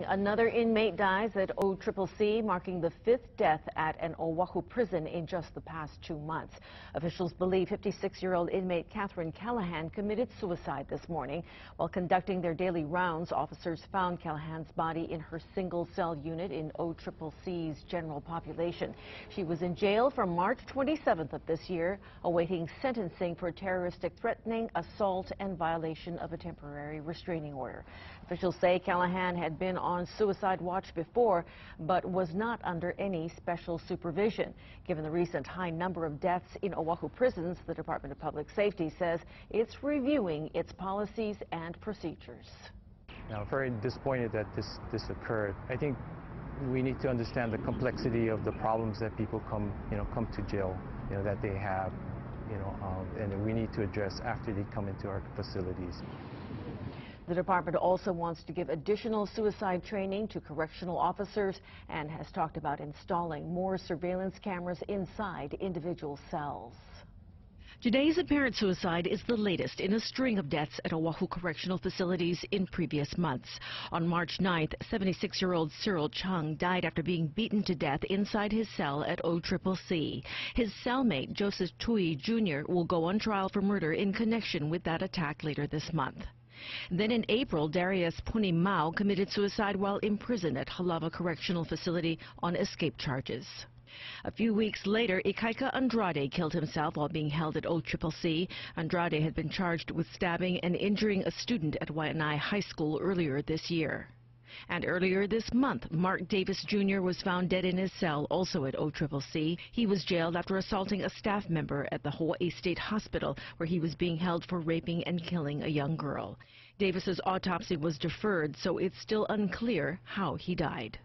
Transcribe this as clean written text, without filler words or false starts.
Another inmate dies at OCCC, marking the fifth death at an Oahu prison in just the past 2 months. Officials believe 56-year-old inmate Katherine Callahan committed suicide this morning. While conducting their daily rounds, officers found Callahan's body in her single-cell unit in OCCC's general population. She was in jail from March 27th of this year, awaiting sentencing for terroristic threatening, assault, and violation of a temporary restraining order. Officials say Callahan had been on suicide watch before, but was not under any special supervision. Given the recent high number of deaths in Oahu prisons, the Department of Public Safety says it's reviewing its policies and procedures. I'm very disappointed that this occurred. I think we need to understand the complexity of the problems that people come to jail, that they have, and we need to address after they come into our facilities. The department also wants to give additional suicide training to correctional officers and has talked about installing more surveillance cameras inside individual cells. Today's apparent suicide is the latest in a string of deaths at Oahu correctional facilities in previous months. On March 9th, 76-year-old Cyril Chung died after being beaten to death inside his cell at OCCC. His cellmate, Joseph Tui Jr., will go on trial for murder in connection with that attack later this month. Then in April, Darius Punimau committed suicide while imprisoned at Halawa Correctional Facility on escape charges. A few weeks later, Ikaika Andrade killed himself while being held at OCCC. Andrade had been charged with stabbing and injuring a student at Waianae High School earlier this year. And earlier this month, Mark Davis Jr. was found dead in his cell, also at OCCC. He was jailed after assaulting a staff member at the Hawaii State Hospital, where he was being held for raping and killing a young girl. Davis's autopsy was deferred, so it's still unclear how he died.